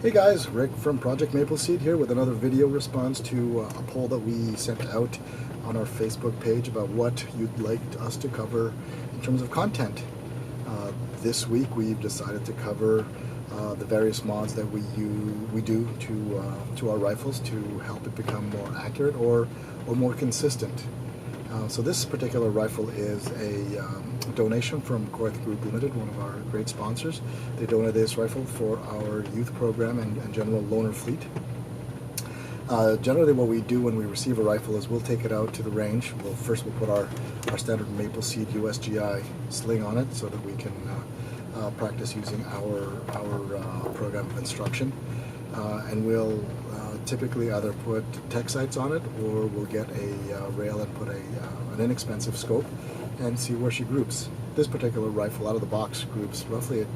Hey guys, Rick from Project Mapleseed here with another video response to a poll that we sent out on our Facebook page about what you'd like us to cover in terms of content. This week we've decided to cover the various mods that we do to our rifles to help it become more accurate or more consistent. So this particular rifle is a donation from Korth Group Limited, one of our great sponsors. They donated this rifle for our youth program and general loaner fleet. Generally what we do when we receive a rifle is we'll take it out to the range. We'll put our standard Mapleseed USGI sling on it so that we can practice using our program of instruction. And we'll typically either put tech sights on it, or we'll get a rail and put an inexpensive scope and see where she groups. This particular rifle out of the box groups roughly at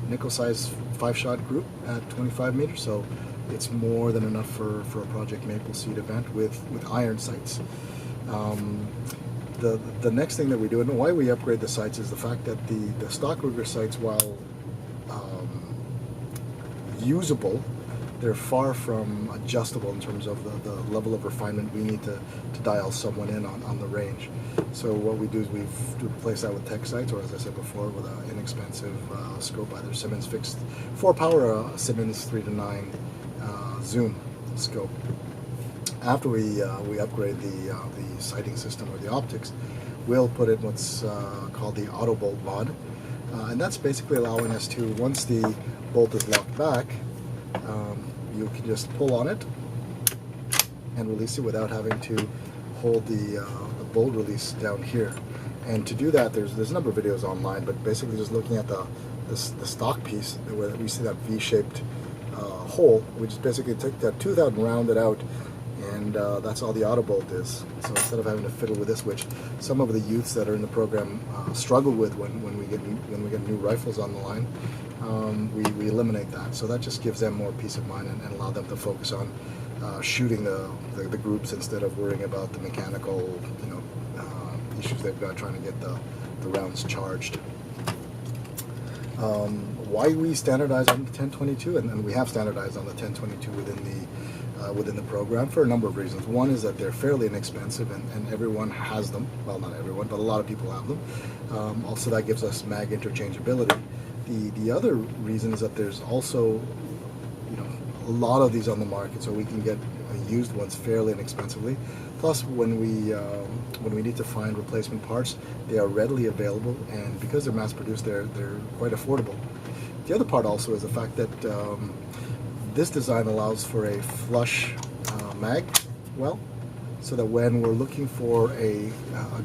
nickel size 5-shot group at 25 meters, so it's more than enough for a Project Mapleseed event with iron sights. The next thing that we do, and why we upgrade the sights, is the fact that the stock Ruger sights, while usable, they're far from adjustable in terms of the level of refinement we need to dial someone in on the range. So what we do is we've replaced that with tech sights, or as I said before, with an inexpensive scope, either Simmons fixed 4-power or a Simmons 3-9 zoom scope. After we upgrade the sighting system or the optics, we'll put in what's called the auto bolt mod, and that's basically allowing us to, once the bolt is locked back, you can just pull on it and release it without having to hold the bolt release down here. And to do that, there's a number of videos online, but basically just looking at the stock piece where we see that V-shaped hole, we just basically take that tooth out and round it out, and that's all the auto bolt is. So instead of having to fiddle with this, which some of the youths that are in the program struggle with when we get new rifles on the line, we eliminate that. So that just gives them more peace of mind and allow them to focus on shooting the groups instead of worrying about the mechanical issues they've got trying to get the rounds charged. Why we standardize on the 1022, and we have standardized on the 1022 within the program for a number of reasons. One is that they're fairly inexpensive, and everyone has them. Well, not everyone, but a lot of people have them. Also, that gives us mag interchangeability. The other reason is that there's also a lot of these on the market, so we can get used ones fairly inexpensively. Plus, when we need to find replacement parts, they are readily available, and because they're mass produced, they're quite affordable. The other part also is the fact that this design allows for a flush mag well, so that when we're looking for a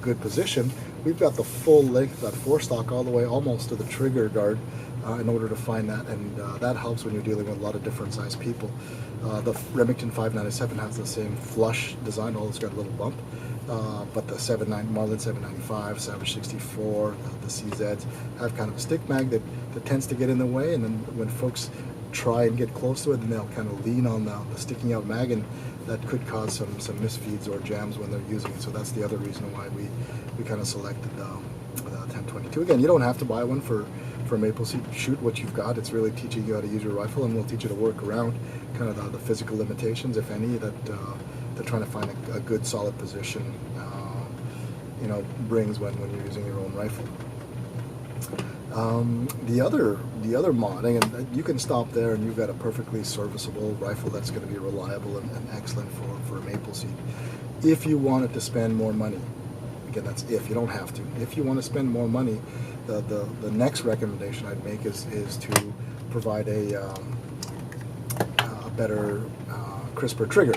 good position, we've got the full length of that forestock all the way almost to the trigger guard in order to find that, and that helps when you're dealing with a lot of different sized people. The Remington 597 has the same flush design, although it's got a little bump, but the Marlin 795, Savage 64, the CZs have kind of a stick mag that tends to get in the way, and then when folks try and get close to it, then they'll kind of lean on the sticking out mag, and that could cause some misfeeds or jams when they're using it. So that's the other reason why we kind of selected the 1022. Again, you don't have to buy one for Mapleseed. Shoot what you've got. It's really teaching you how to use your rifle, and we'll teach you to work around kind of the physical limitations, if any, that they're trying to find a good solid position brings when you're using your own rifle. The other modding, and you can stop there and you've got a perfectly serviceable rifle that's going to be reliable and excellent for a Mapleseed. If you wanted to spend more money, again, that's if, you don't have to. If you want to spend more money, the next recommendation I'd make is to provide a better, crisper trigger.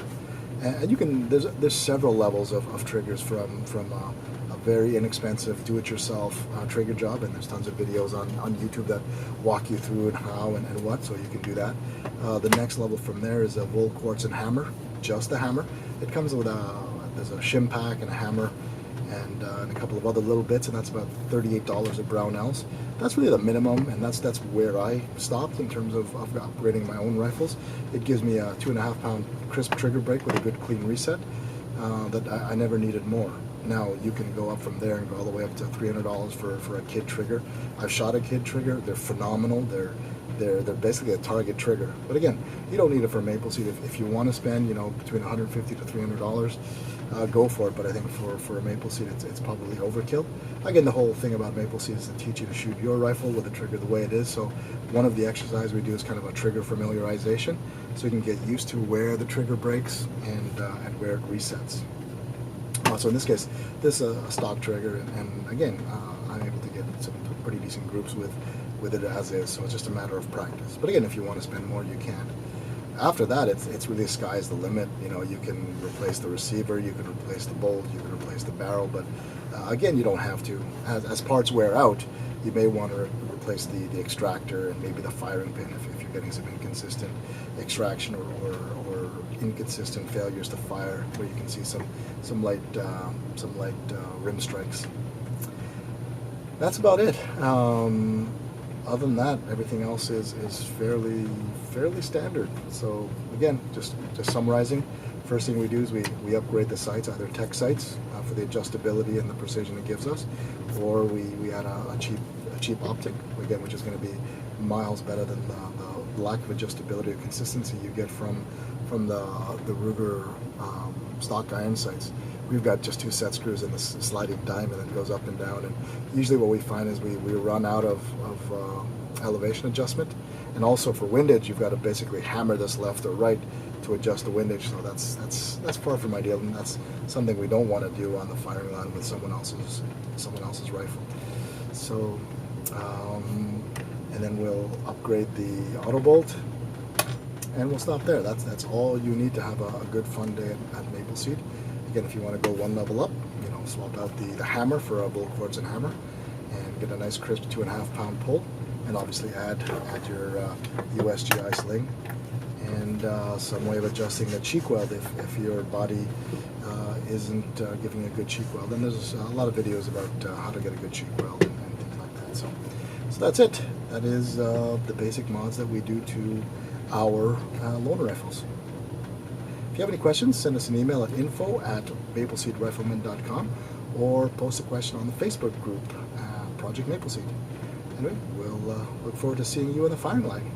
And you can, there's several levels of triggers from a very inexpensive do-it-yourself trigger job, and there's tons of videos on YouTube that walk you through and how and what, so you can do that. The next level from there is a wool quartz and hammer, just a hammer. It comes with there's a shim pack and a hammer and a couple of other little bits, and that's about $38 at Brownells. That's really the minimum, and that's where I stopped in terms of upgrading my own rifles. It gives me a 2.5-pound crisp trigger break with a good clean reset that I never needed more. Now you can go up from there and go all the way up to $300 for a kid trigger. I've shot a kid trigger. They're phenomenal. They're they're basically a target trigger. But again, you don't need it for Mapleseed. If you want to spend, between $150 to $300, go for it. But I think for a Mapleseed, it's probably overkill. Again, the whole thing about Mapleseed is to teach you to shoot your rifle with the trigger the way it is. So one of the exercises we do is kind of a trigger familiarization, so you can get used to where the trigger breaks and where it resets. So in this case, this is a stock trigger, and again, I'm able to get some pretty decent groups with it as is, so it's just a matter of practice. But again, if you want to spend more, you can. After that, it's really sky's the limit. You can replace the receiver, you can replace the bolt, you can replace the barrel, but again, you don't have to. As parts wear out, you may want to replace the extractor and maybe the firing pin if you're getting some inconsistent extraction or inconsistent failures to fire, where you can see some light rim strikes. That's about it. Other than that, everything else is fairly standard. So again, just check first thing we do is we upgrade the sights, either tech sights for the adjustability and the precision it gives us, or we add a cheap optic, again, which is going to be miles better than the lack of adjustability or consistency you get from the Ruger stock iron sights. We've got just 2 set screws and this sliding diamond that goes up and down, and usually what we find is we run out of elevation adjustment, and also for windage you've got to basically hammer this left or right to adjust the windage. So that's far from ideal, and that's something we don't want to do on the firing line with someone else's rifle. So and then we'll upgrade the auto bolt, and we'll stop there. That's all you need to have a good fun day at Mapleseed. Again, if you want to go one level up, swap out the hammer for a bull quartz and hammer, and get a nice crisp 2.5 pound pull, and obviously add your USGI sling, and some way of adjusting the cheek weld if your body isn't giving a good cheek weld. And there's a lot of videos about how to get a good cheek weld and things like that. So that's it. That is the basic mods that we do to our loaner rifles. If you have any questions, send us an email at info@mapleseedrifleman.com, or post a question on the Facebook group, Project Mapleseed. Anyway, we'll look forward to seeing you on the firing line.